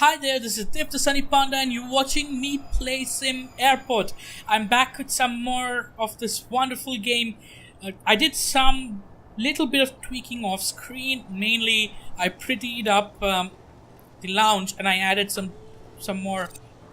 Hi there, this is Dip the Sunny Panda and you're watching me play SimAirport. I'm back with some more of this wonderful game. I did some little bit of tweaking off screen. Mainly, I prettied up the lounge and I added some more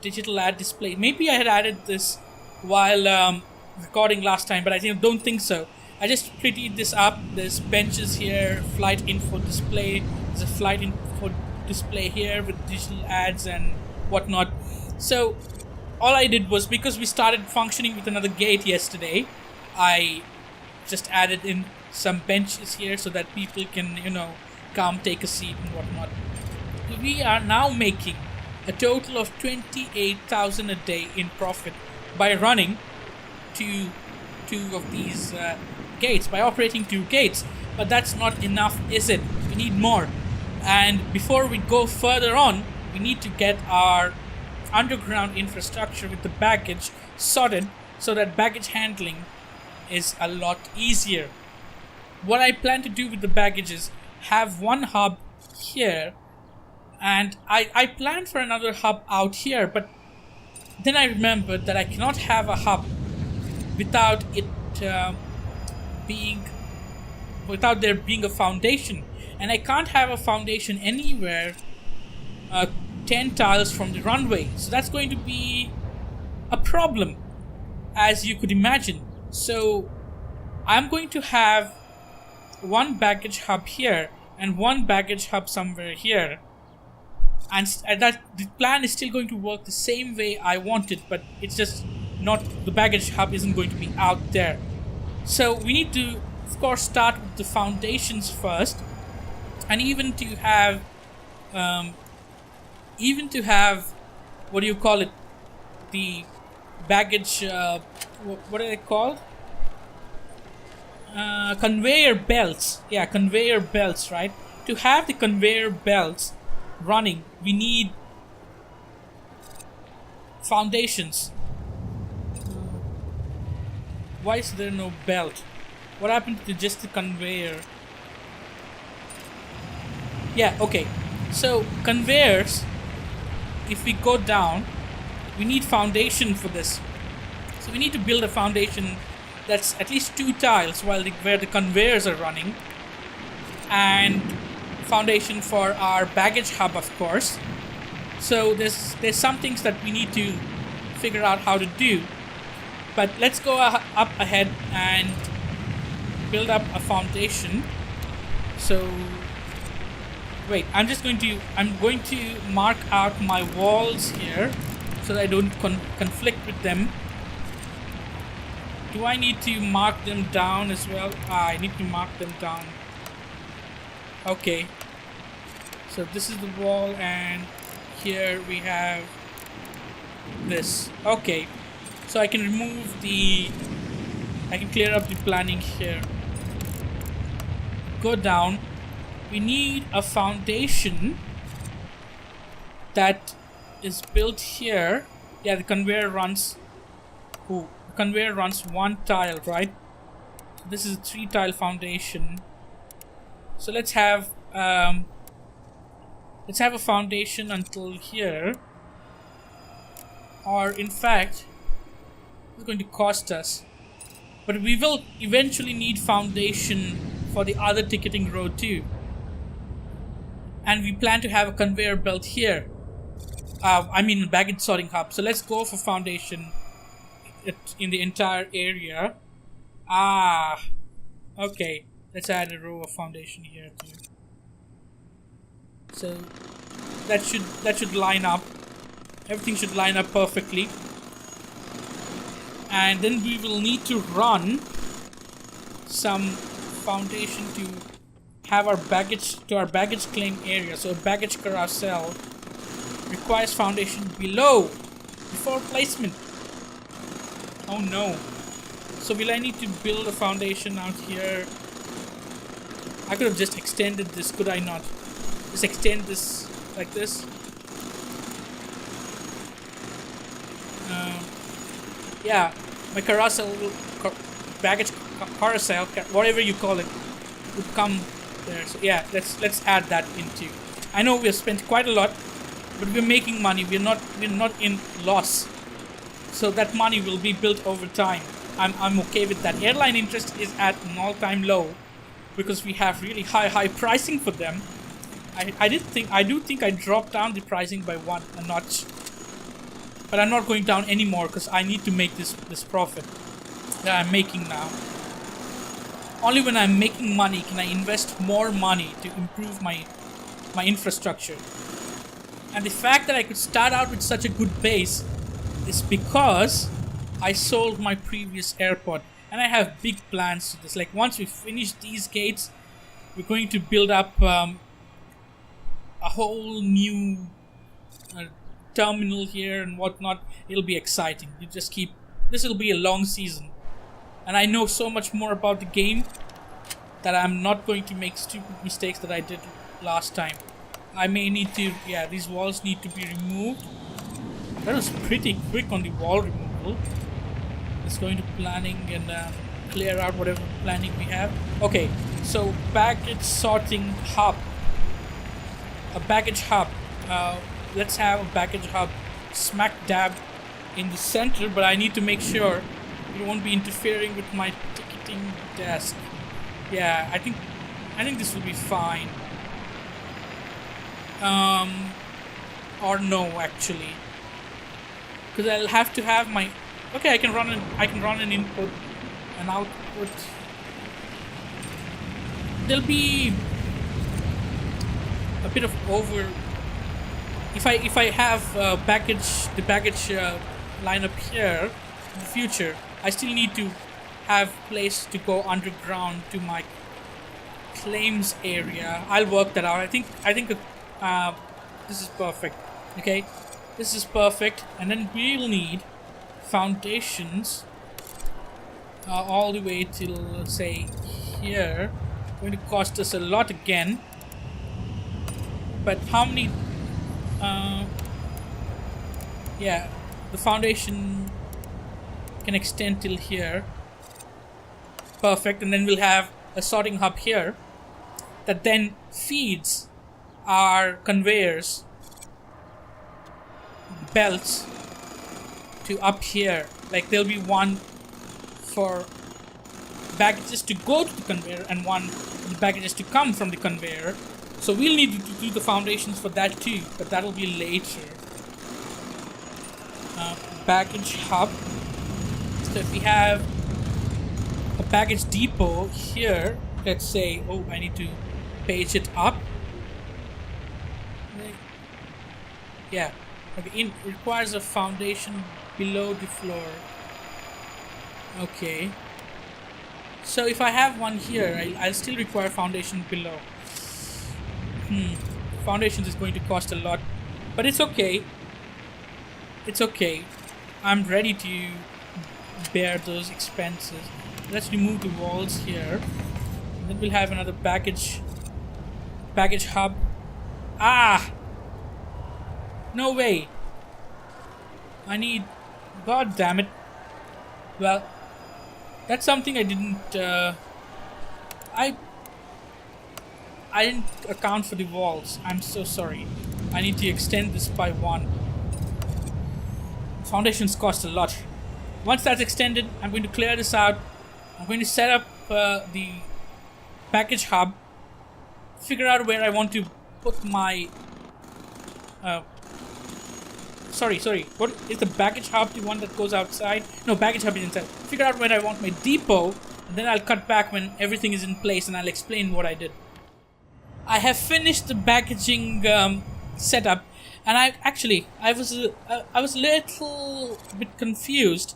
digital ad display. Maybe I had added this while recording last time, but don't think so. I just prettied this up. There's benches here, flight info display. There's a flight info display here with digital ads and whatnot. So all I did was, because we started functioning with another gate yesterday, I just added in some benches here so that people can, come take a seat and whatnot. We are now making a total of 28,000 a day in profit by running two of these gates, by operating two gates. But that's not enough, is it? We need more. And before we go further on, we need to get our underground infrastructure with the baggage sorted so that baggage handling is a lot easier. What I plan to do with the baggage is have one hub here, and I planned for another hub out here, but then I remembered that I cannot have a hub without there being a foundation. And I can't have a foundation anywhere 10 tiles from the runway. So that's going to be a problem, as you could imagine. So I'm going to have one baggage hub here and one baggage hub somewhere here. And that the plan is still going to work the same way I want it, but it's just not, the baggage hub isn't going to be out there. So we need to, of course, start with the foundations first. And even to have, what do you call it? The baggage, what are they called? Conveyor belts. Yeah, conveyor belts, right? To have the conveyor belts running, we need foundations. Why is there no belt? What happened to just the conveyor? Yeah, okay. So conveyors, if we go down, we need foundation for this. So we need to build a foundation that's at least 2 tiles where the conveyors are running, and foundation for our baggage hub, of course. So there's some things that we need to figure out how to do. But let's go up ahead and build up a foundation. So wait, I'm going to mark out my walls here so that I don't conflict with them. Do I need to mark them down as well? I need to mark them down. Okay. So this is the wall, and here we have this. Okay. So I can clear up the planning here. Go down. We need a foundation that is built here. Yeah, the conveyor runs. The conveyor runs 1 tile, right? This is a 3 tile foundation. So let's have a foundation until here. Or in fact, it's going to cost us. But we will eventually need foundation for the other ticketing row too. And we plan to have a conveyor belt here. Baggage sorting hub. So let's go for foundation in the entire area. Okay. Let's add a row of foundation here too. So that should line up. Everything should line up perfectly. And then we will need to run some foundation to have our baggage claim area. So a baggage carousel requires foundation before placement. Oh no. So will I need to build a foundation out here? I could have just extended this, could I not? Just extend this like this. Yeah, my baggage carousel, whatever you call it, would come there. So yeah, let's add that into. I know we have spent quite a lot but we're making money. We're not in loss. So that money will be built over time. I'm okay with that. Airline interest is at an all-time low because we have really high pricing for them. I do think I dropped down the pricing by a notch, but I'm not going down anymore because I need to make this profit that I'm making now. Only when I'm making money can I invest more money to improve my infrastructure. And the fact that I could start out with such a good base is because I sold my previous airport, and I have big plans to this. Like, once we finish these gates, we're going to build up a whole new terminal here and whatnot. It'll be exciting. This will be a long season, and I know so much more about the game that I'm not going to make stupid mistakes that I did last time. I may need to, these walls need to be removed. That was pretty quick on the wall removal. Let's go into planning and clear out whatever planning we have. Okay, so baggage sorting hub. A baggage hub. Let's have a baggage hub smack dab in the center, but I need to make sure it won't be interfering with my ticketing desk. Yeah, I think this will be fine. Or no, actually. Because I'll have to have my... Okay, I can run an input and output. There'll be a bit of over... If I have the baggage line up here in the future, I still need to have place to go underground to my claims area. I'll work that out. I think this is perfect. Okay, this is perfect, and then we'll need foundations all the way till, say, here. Going to cost us a lot again, but how many? The foundation can extend till here. Perfect, and then we'll have a sorting hub here that then feeds our conveyors belts to up here. Like, there'll be one for baggages to go to the conveyor and one for the baggages to come from the conveyor. So we'll need to do the foundations for that too, but that'll be later. Baggage hub. So if we have a baggage depot here, let's say, I need to page it up. Yeah. Okay, it requires a foundation below the floor. Okay. So if I have one here, I'll still require foundation below. Foundations is going to cost a lot, but it's okay. It's okay. I'm ready to bear those expenses. Let's remove the walls here. And then we'll have another baggage hub. No way. God damn it. Well, that's something I didn't I didn't account for the walls. I'm so sorry. I need to extend this by one. Foundations cost a lot. Once that's extended, I'm going to clear this out. I'm going to set up the package hub. Figure out where I want to put my... Sorry. What is the baggage hub? The one that goes outside? No, baggage hub is inside. Figure out where I want my depot. And then I'll cut back when everything is in place and I'll explain what I did. I have finished the packaging setup, and I was a little bit confused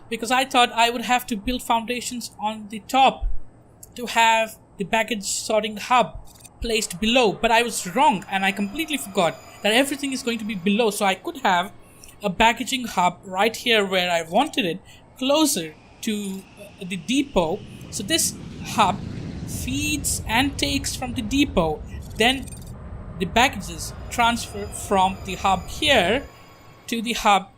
because I thought I would have to build foundations on the top to have the baggage sorting hub placed below, but I was wrong and I completely forgot that everything is going to be below, so I could have a packaging hub right here where I wanted it, closer to the depot. So this hub feeds and takes from the depot, then the packages transfer from the hub here to the hub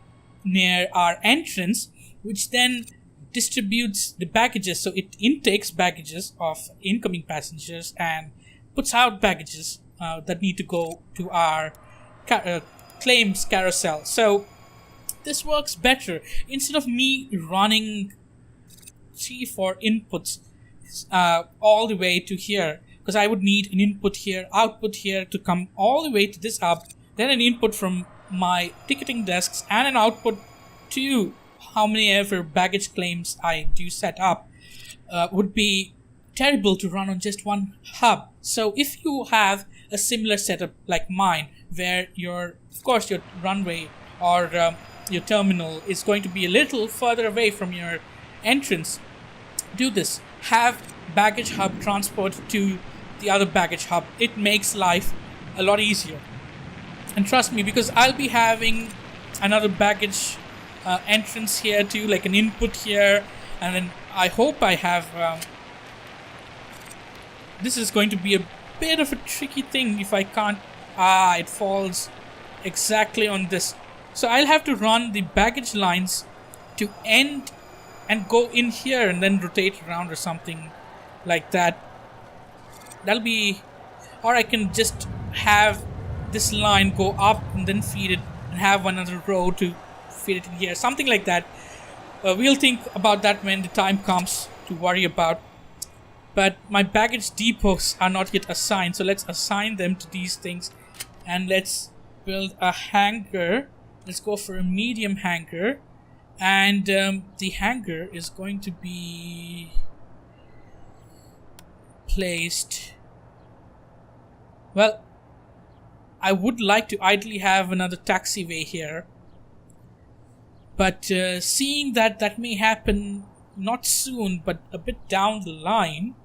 near our entrance, which then distributes the packages. So it intakes packages of incoming passengers and puts out packages that need to go to our claims carousel. So this works better. Instead of me running 3-4 inputs all the way to here, because I would need an input here, output here to come all the way to this hub, then an input from my ticketing desks and an output to how many ever baggage claims I do set up, would be terrible to run on just one hub. So if you have a similar setup like mine, where of course your runway or your terminal is going to be a little further away from your entrance, do this. Have baggage hub transport to the other baggage hub. It makes life a lot easier. And trust me, because I'll be having another baggage entrance here too, like an input here, and then I hope I have this is going to be a bit of a tricky thing if I can't it falls exactly on this, so I'll have to run the baggage lines to end and go in here and then rotate around or something like that. That'll be, or I can just have this line go up and then feed it and have another row to feed it in here, something like that. We'll think about that when the time comes to worry about. But my baggage depots are not yet assigned, so let's assign them to these things, and let's build a hangar. Let's go for a medium hangar, and the hangar is going to be placed, well, I would like to ideally have another taxiway here, but seeing that may happen not soon but a bit down the line,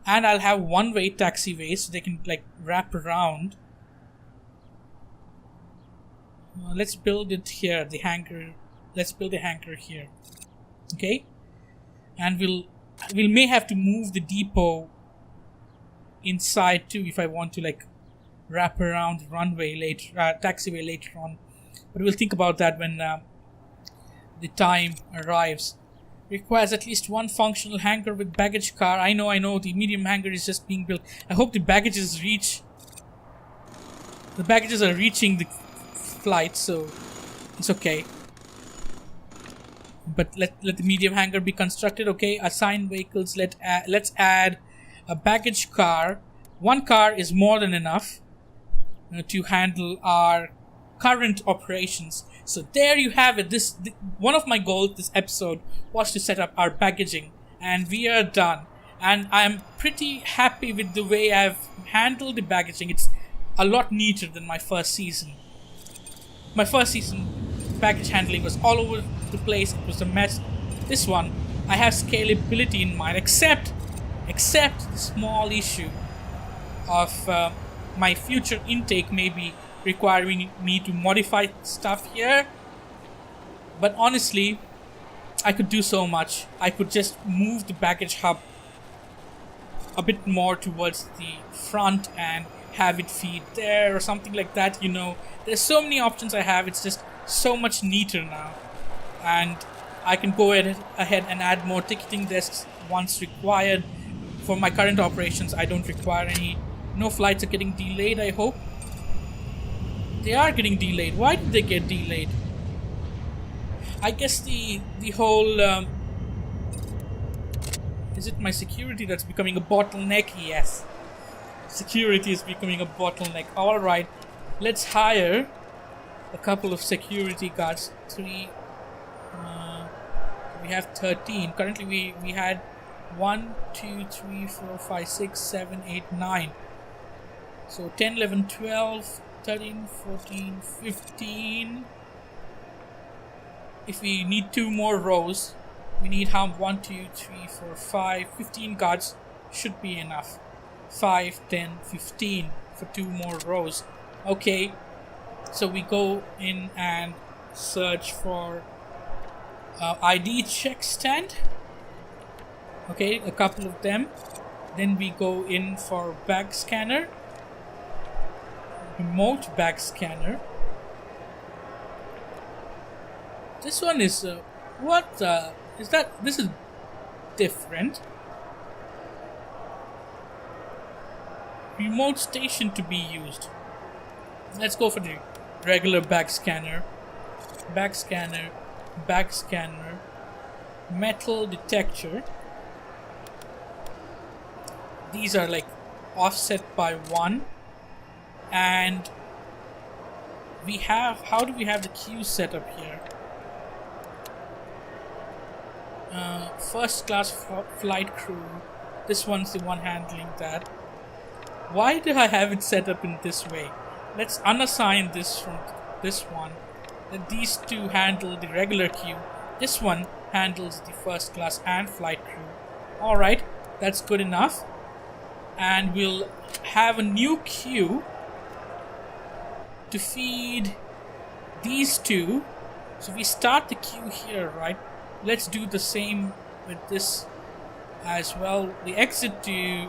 and I'll have one-way taxiways so they can like wrap around. Let's build it here, the hangar. Let's build a hangar here, okay? And we may have to move the depot inside too if I want to like wrap around the runway later, taxiway later on. But we'll think about that when the time arrives. Requires at least one functional hangar with baggage car. I know, the medium hangar is just being built. I hope the baggages are reaching the flight, so it's okay. But let the medium hangar be constructed, okay? Assign vehicles, let's add a baggage car. One car is more than enough to handle our current operations. So there you have it. One of my goals this episode was to set up our baggaging, and we are done. And I'm pretty happy with the way I've handled the baggaging. It's a lot neater than my first season. My first season baggage handling was all over the place. It was a mess. This one, I have scalability in mind, except the small issue of my future intake maybe requiring me to modify stuff here. But honestly, I could do so much. I could just move the baggage hub a bit more towards the front and have it feed there or something like that, There's so many options I have. It's just so much neater now. And I can go ahead and add more ticketing desks once required. For my current operations, I don't require any. No flights are getting delayed, I hope. They are getting delayed. Why did they get delayed? I guess the whole... is it my security that's becoming a bottleneck? Yes. Security is becoming a bottleneck. Alright. Let's hire a couple of security guards. 3... we have 13. Currently we had 1, 2, 3, 4, 5, 6, 7, 8, 9. So 10, 11, 12... 13, 14, 15. If we need 2 more rows, we need 1, 2, 3, 4, 5, 15 guards should be enough. 5, 10, 15 for 2 more rows. Okay, so we go in and search for ID check stand. Okay, a couple of them. Then we go in for bag scanner. Remote bag scanner. This one is is that? This is different. Remote station to be used. Let's go for the regular back scanner. Back scanner, back scanner, metal detector. These are like offset by 1. And we have, how do we have the queue set up here? First class flight crew. This one's the one handling that. Why do I have it set up in this way? Let's unassign this from this one. Then these two handle the regular queue. This one handles the first class and flight crew. Alright, that's good enough. And we'll have a new queue to feed these two. So we start the queue here, right? Let's do the same with this as well. The exit to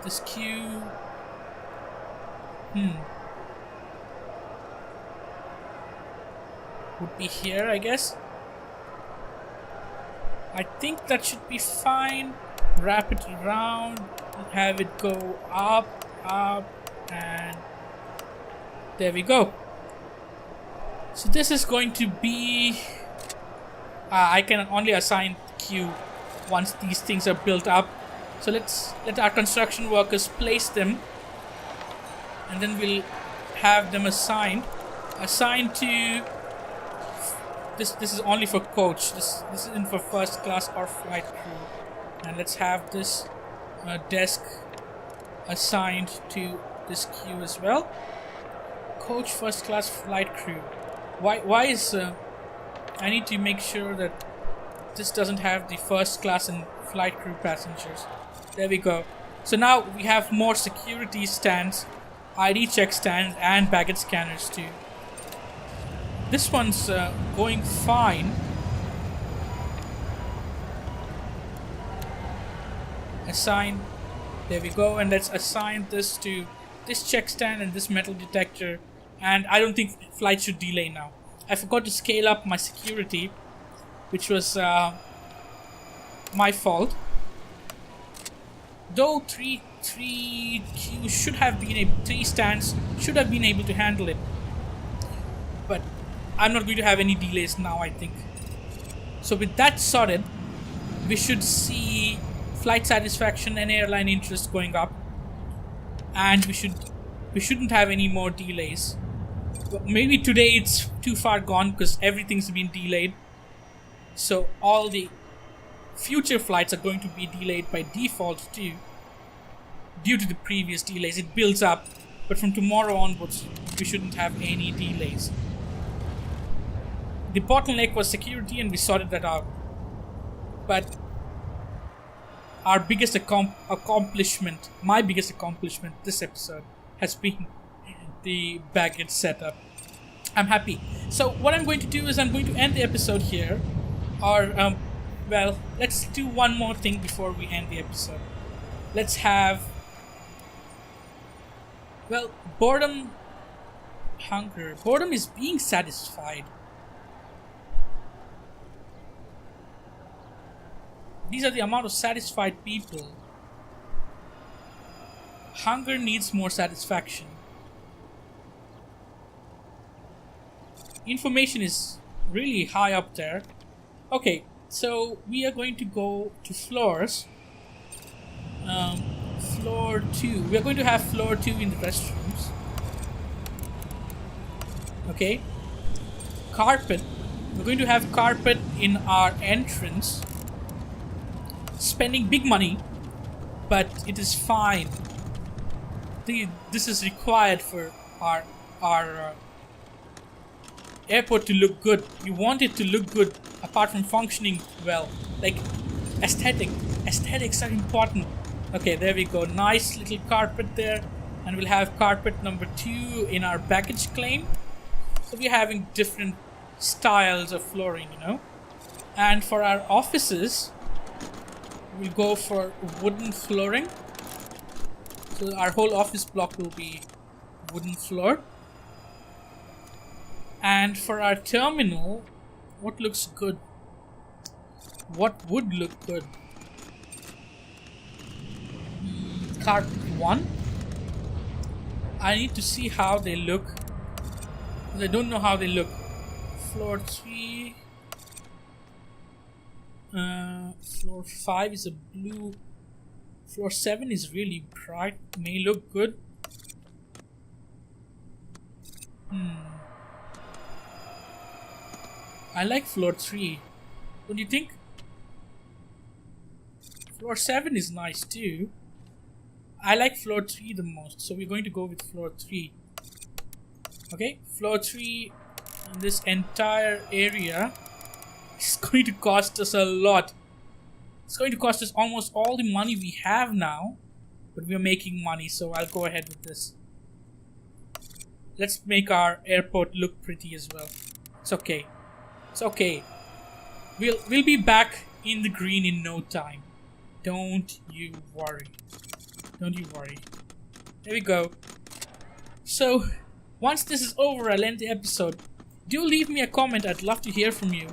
this queue. Would be here, I guess. I think that should be fine. Wrap it around, have it go up, and there we go. So this is going to be... I can only assign queue once these things are built up. So let's let our construction workers place them, and then we'll have them assigned to this. This is only for coach. This isn't for first class or flight crew. And let's have this desk assigned to this queue as well. Coach, first class, flight crew. Why is I need to make sure that this doesn't have the first class and flight crew passengers. There we go. So now we have more security stands, ID check stands, and baggage scanners too. This one's going fine. Assign. There we go. And let's assign this to this check stand and this metal detector. And I don't think flight should delay now. I forgot to scale up my security, which was my fault. Though three queues should have been 3 stands should have been able to handle it, but I'm not going to have any delays now, I think. So with that sorted, we should see flight satisfaction and airline interest going up, and we shouldn't have any more delays. Maybe today it's too far gone because everything's been delayed, so all the future flights are going to be delayed by default too, due to the previous delays. It builds up, but from tomorrow onwards we shouldn't have any delays. The bottleneck was security, and we sorted that out. But our biggest accomplishment, my biggest accomplishment this episode has been the baggage setup. I'm happy. So what I'm going to do is I'm going to end the episode here. Or, well, let's do one more thing before we end the episode. Let's have... Well, boredom... Hunger. Boredom is being satisfied. These are the amount of satisfied people. Hunger needs more satisfaction. Information is really high up there. Okay, so we are going to go to floors. Floor 2. We are going to have floor 2 in the restrooms. Okay. Carpet. We're going to have carpet in our entrance. Spending big money, but it is fine. This is required for our airport to look good. You want it to look good apart from functioning well. Like aesthetics are important. Okay, there we go. Nice little carpet there. And we'll have carpet number 2 in our baggage claim. So we're having different styles of flooring, you know. And for our offices, we'll go for wooden flooring. So our whole office block will be wooden floor. And for our terminal, what looks good? What would look good? Carpet 1. I need to see how they look 'Cause I don't know how they look. Floor 3. Floor 5 is a blue. Floor 7 is really bright. May look good. I like floor 3. Don't you think? Floor 7 is nice too. I like floor 3 the most, so we're going to go with floor 3. Okay, floor 3, this entire area is going to cost us a lot. It's going to cost us almost all the money we have now, but we're making money, so I'll go ahead with this. Let's make our airport look pretty as well. It's okay. It's okay. We'll be back in the green in no time. Don't you worry. Don't you worry. There we go. So, once this is over, I'll end the episode. Do leave me a comment. I'd love to hear from you.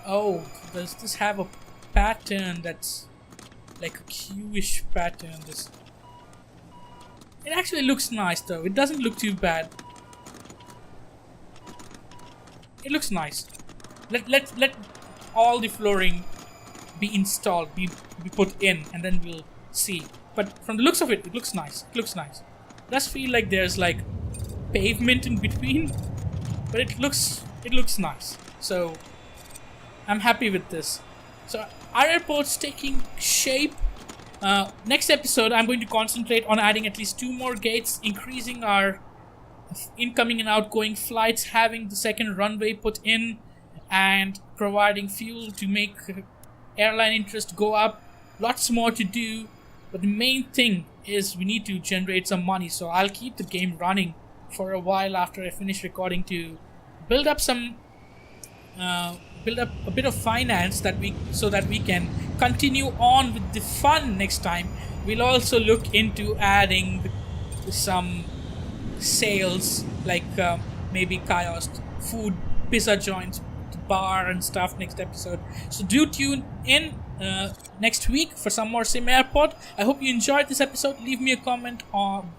Oh, does this have a pattern that's like a Q-ish pattern? It actually looks nice though. It doesn't look too bad. It looks nice. Let all the flooring be installed, be put in, and then we'll see. But from the looks of it, it looks nice. It looks nice. It does feel like there's like pavement in between, but it looks nice. So I'm happy with this. So our airport's taking shape. Next episode, I'm going to concentrate on adding at least 2 more gates, increasing our incoming and outgoing flights, having the second runway put in, and providing fuel to make airline interest go up. Lots more to do, but the main thing is we need to generate some money. So I'll keep the game running for a while after I finish recording to build up a bit of finance so that we can continue on with the fun next time. We'll also look into adding some sales, like maybe kiosk, food, pizza joints, bar and stuff next episode. So do tune in next week for some more SimAirport. I hope you enjoyed this episode. Leave me a comment on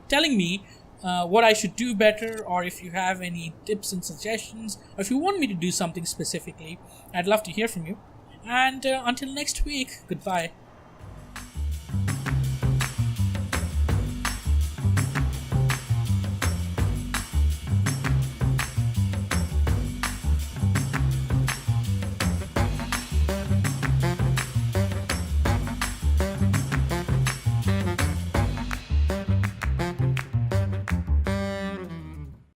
telling me what I should do better, or if you have any tips and suggestions, or if you want me to do something specifically. I'd love to hear from you. And until next week, goodbye.